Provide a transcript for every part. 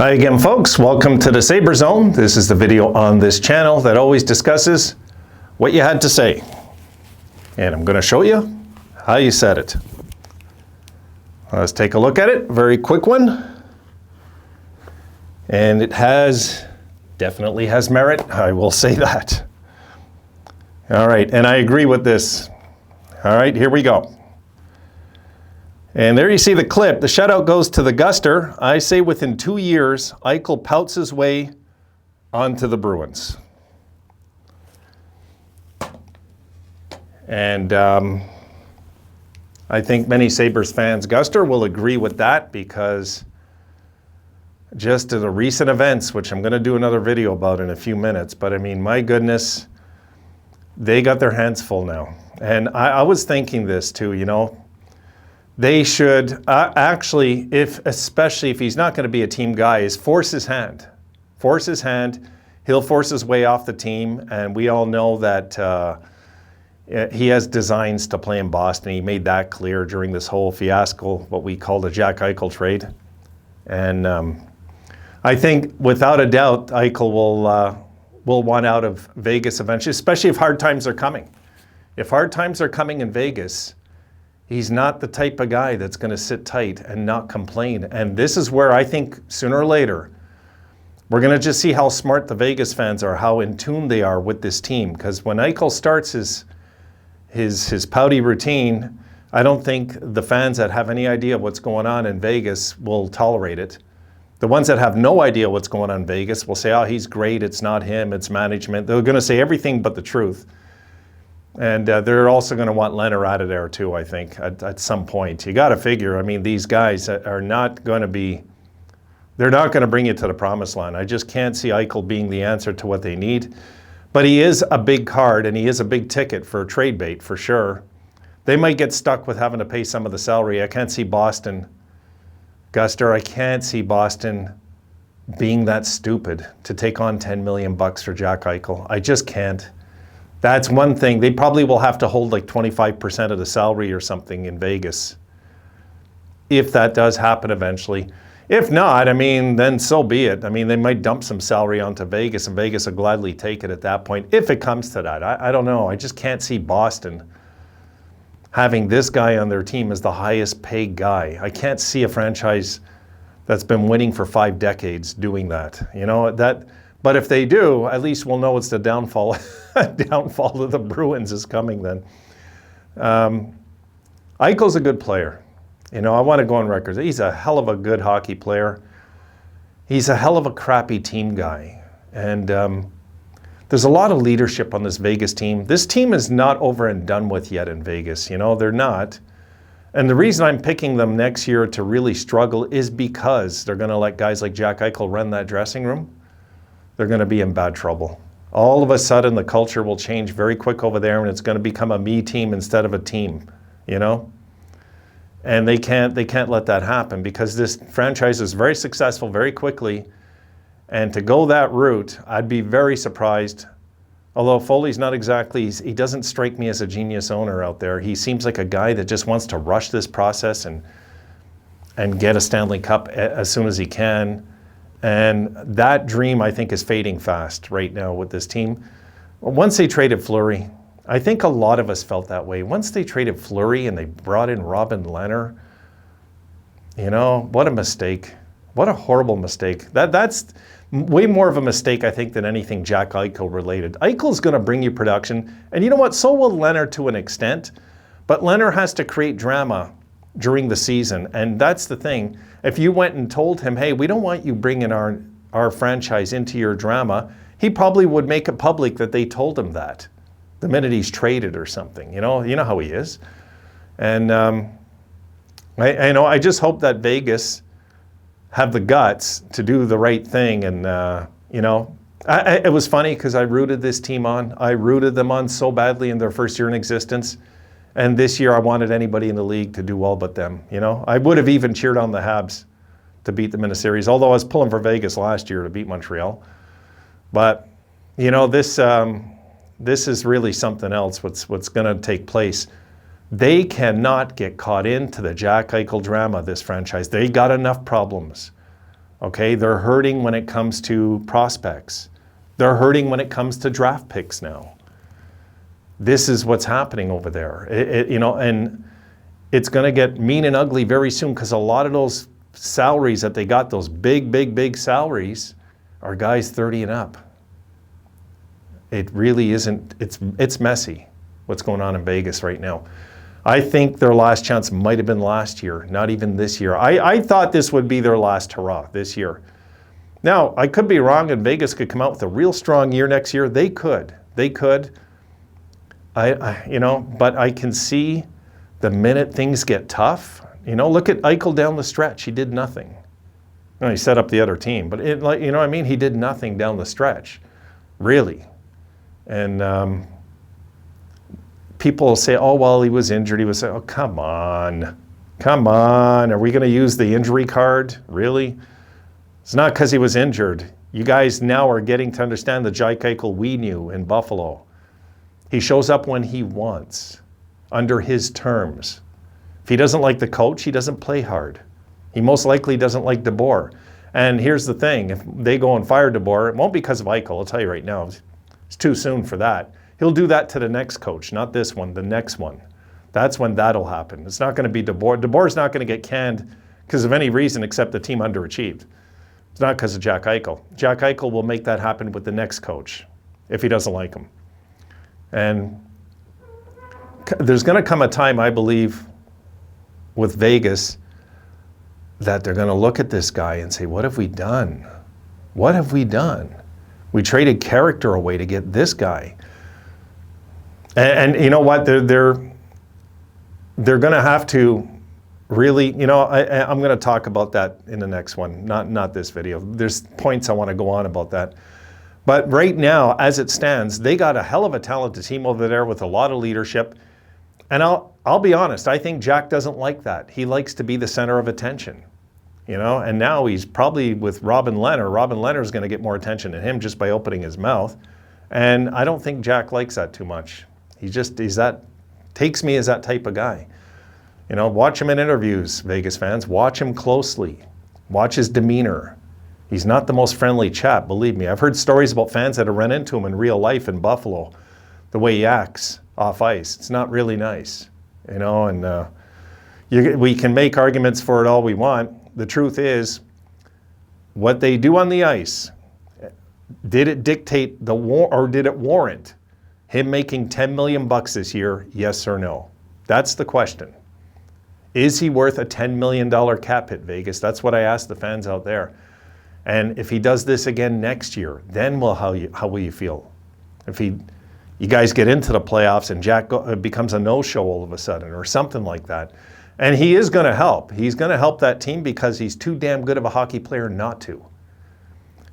Hi again, folks. Welcome to the Sabre Zone. This is the video on this channel that always discusses what you had to say. And I'm going to show you how you said it. Let's take a look at it. Very quick one. And it definitely has merit. I will say that. All right. And I agree with this. All right, here we go. And there you see the clip. The shutout goes to the Guster. I say within 2 years, Eichel pouts his way onto the Bruins. And I think many Sabres fans, Guster, will agree with that because just in the recent events, which I'm going to do another video about in a few minutes, but I mean, my goodness, they got their hands full now. And I was thinking this too, you know. They should actually, especially if he's not going to be a team guy, is force his hand. Force his hand. He'll force his way off the team, and we all know that he has designs to play in Boston. He made that clear during this whole fiasco, what we call the Jack Eichel trade. And I think, without a doubt, Eichel will want out of Vegas eventually, especially if hard times are coming. If hard times are coming in Vegas, he's not the type of guy that's going to sit tight and not complain. And this is where I think sooner or later, we're going to just see how smart the Vegas fans are, how in tune they are with this team. Because when Eichel starts his pouty routine, I don't think the fans that have any idea what's going on in Vegas will tolerate it. The ones that have no idea what's going on in Vegas will say, oh, he's great, it's not him, it's management. They're going to say everything but the truth. And they're also going to want Leonard out of there too, I think, at some point. You got to figure, I mean, these guys are not going to be, they're not going to bring you to the promised land. I just can't see Eichel being the answer to what they need. But he is a big card, and he is a big ticket for trade bait, for sure. They might get stuck with having to pay some of the salary. I can't see Boston, Guster, I can't see Boston being that stupid to take on $10 million for Jack Eichel. I just can't. That's one thing. They probably will have to hold like 25% of the salary or something in Vegas, if that does happen eventually. If not, I mean, then so be it. I mean, they might dump some salary onto Vegas, and Vegas will gladly take it at that point, if it comes to that. I don't know. I just can't see Boston having this guy on their team as the highest paid guy. I can't see a franchise that's been winning for 5 decades doing that. You know, that. But if they do, at least we'll know it's the downfall of the Bruins is coming then. Eichel's a good player. You know, I want to go on record. He's a hell of a good hockey player. He's a hell of a crappy team guy. And there's a lot of leadership on this Vegas team. This team is not over and done with yet in Vegas. You know, they're not. And the reason I'm picking them next year to really struggle is because they're going to let guys like Jack Eichel run that dressing room. They're going to be in bad trouble. All of a sudden, the culture will change very quick over there, and it's going to become a me team instead of a team, you know? And they can't let that happen because this franchise is very successful very quickly. And to go that route, I'd be very surprised. Although Foley's not exactly, he doesn't strike me as a genius owner out there. He seems like a guy that just wants to rush this process and get a Stanley Cup as soon as he can. And that dream, I think, is fading fast right now with this team. Once they traded Fleury, I think a lot of us felt that way. Once they traded Fleury and they brought in Robin Lehner, you know, what a mistake. What a horrible mistake. That's way more of a mistake, I think, than anything Jack Eichel related. Eichel's going to bring you production. And you know what? So will Lehner to an extent. But Lehner has to create drama during the season. And that's the thing. If you went and told him, hey, we don't want you bringing our franchise into your drama, he probably would make it public that they told him that the minute he's traded or something. You know how he is. And I just hope that Vegas have the guts to do the right thing. And, you know, it was funny because I rooted this team on. I rooted them on so badly in their first year in existence. And this year, I wanted anybody in the league to do well but them. You know, I would have even cheered on the Habs to beat them in a series, although I was pulling for Vegas last year to beat Montreal. But, you know, this is really something else, what's going to take place. They cannot get caught into the Jack Eichel drama, this franchise. They got enough problems. Okay, they're hurting when it comes to prospects. They're hurting when it comes to draft picks now. This is what's happening over there. And it's going to get mean and ugly very soon, because a lot of those salaries that they got, those big salaries, are guys 30 and up. It really isn't, it's messy what's going on in Vegas right now. I think their last chance might have been last year, not even this year. I thought this would be their last hurrah this year. Now, I could be wrong, and Vegas could come out with a real strong year next year. They could. But I can see the minute things get tough. Look at Eichel down the stretch. He did nothing. No, he set up the other team, but he did nothing down the stretch, really. And people will say, oh, well, he was injured. He was, oh, come on. Are we going to use the injury card? Really? It's not because he was injured. You guys now are getting to understand the Jack Eichel we knew in Buffalo. He shows up when he wants, under his terms. If he doesn't like the coach, he doesn't play hard. He most likely doesn't like DeBoer. And here's the thing, if they go and fire DeBoer, it won't be because of Eichel, I'll tell you right now. It's too soon for that. He'll do that to the next coach, not this one, the next one. That's when that'll happen. It's not going to be DeBoer. DeBoer's not going to get canned because of any reason except the team underachieved. It's not because of Jack Eichel. Jack Eichel will make that happen with the next coach if he doesn't like him. And there's going to come a time, I believe, with Vegas that they're going to look at this guy and say, what have we done? What have we done? We traded character away to get this guy. And you know what? They're going to have to really, I'm going to talk about that in the next one, not this video. There's points I want to go on about that. But right now, as it stands, they got a hell of a talented team over there with a lot of leadership. And I'll be honest, I think Jack doesn't like that. He likes to be the center of attention, and now he's probably with Robin Lehner. Robin Lehner is going to get more attention than him just by opening his mouth. And I don't think Jack likes that too much. Takes me as that type of guy. Watch him in interviews, Vegas fans. Watch him closely. Watch his demeanor. He's not the most friendly chap, believe me. I've heard stories about fans that have run into him in real life in Buffalo, the way he acts off ice. It's not really nice, and we can make arguments for it all we want. The truth is, what they do on the ice, did it dictate the war, or did it warrant him making $10 million this year, yes or no? That's the question. Is he worth a $10 million cap hit, Vegas? That's what I asked the fans out there. And if he does this again next year, then how will you feel? If you guys get into the playoffs and Jack becomes a no-show all of a sudden or something like that. And he is going to help. He's going to help that team because he's too damn good of a hockey player not to.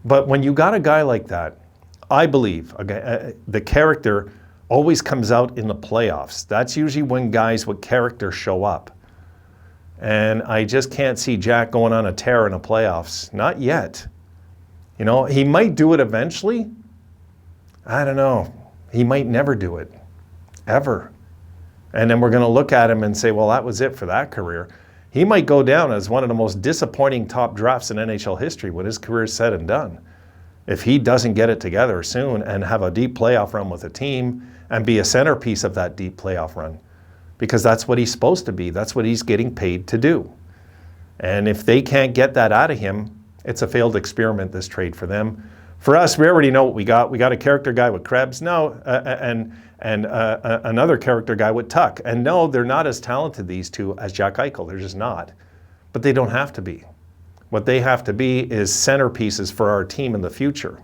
But when you got a guy like that, I believe the character always comes out in the playoffs. That's usually when guys with character show up. And I just can't see Jack going on a tear in the playoffs. Not yet. He might do it eventually. I don't know. He might never do it. Ever. And then we're going to look at him and say, well, that was it for that career. He might go down as one of the most disappointing top drafts in NHL history when his career is said and done. If he doesn't get it together soon and have a deep playoff run with a team and be a centerpiece of that deep playoff run. Because that's what he's supposed to be. That's what he's getting paid to do. And if they can't get that out of him, it's a failed experiment, this trade for them. For us, we already know what we got. We got a character guy with Krebs now, and another character guy with Tuck. And no, they're not as talented, these two, as Jack Eichel. They're just not. But they don't have to be. What they have to be is centerpieces for our team in the future.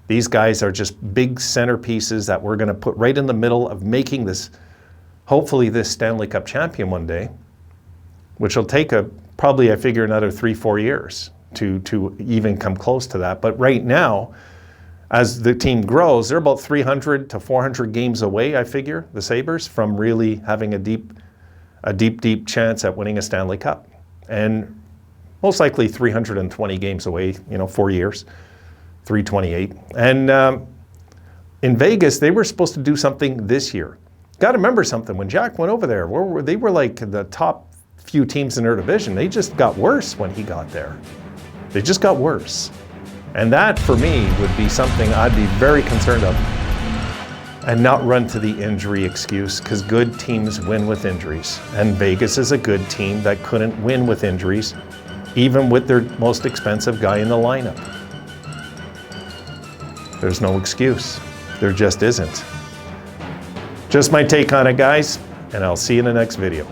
These guys are just big centerpieces that we're going to put right in the middle of making this, hopefully this Stanley Cup champion one day, which will take probably, I figure, another 3-4 years to even come close to that. But right now, as the team grows, they're about 300 to 400 games away, I figure, the Sabres, from really having a deep chance at winning a Stanley Cup. And most likely 320 games away, 4 years, 328. And in Vegas, they were supposed to do something this year. Got to remember something. When Jack went over there, they were like the top few teams in their division. They just got worse when he got there. They just got worse. And that, for me, would be something I'd be very concerned of. And not run to the injury excuse, because good teams win with injuries. And Vegas is a good team that couldn't win with injuries, even with their most expensive guy in the lineup. There's no excuse. There just isn't. Just my take on it, guys, and I'll see you in the next video.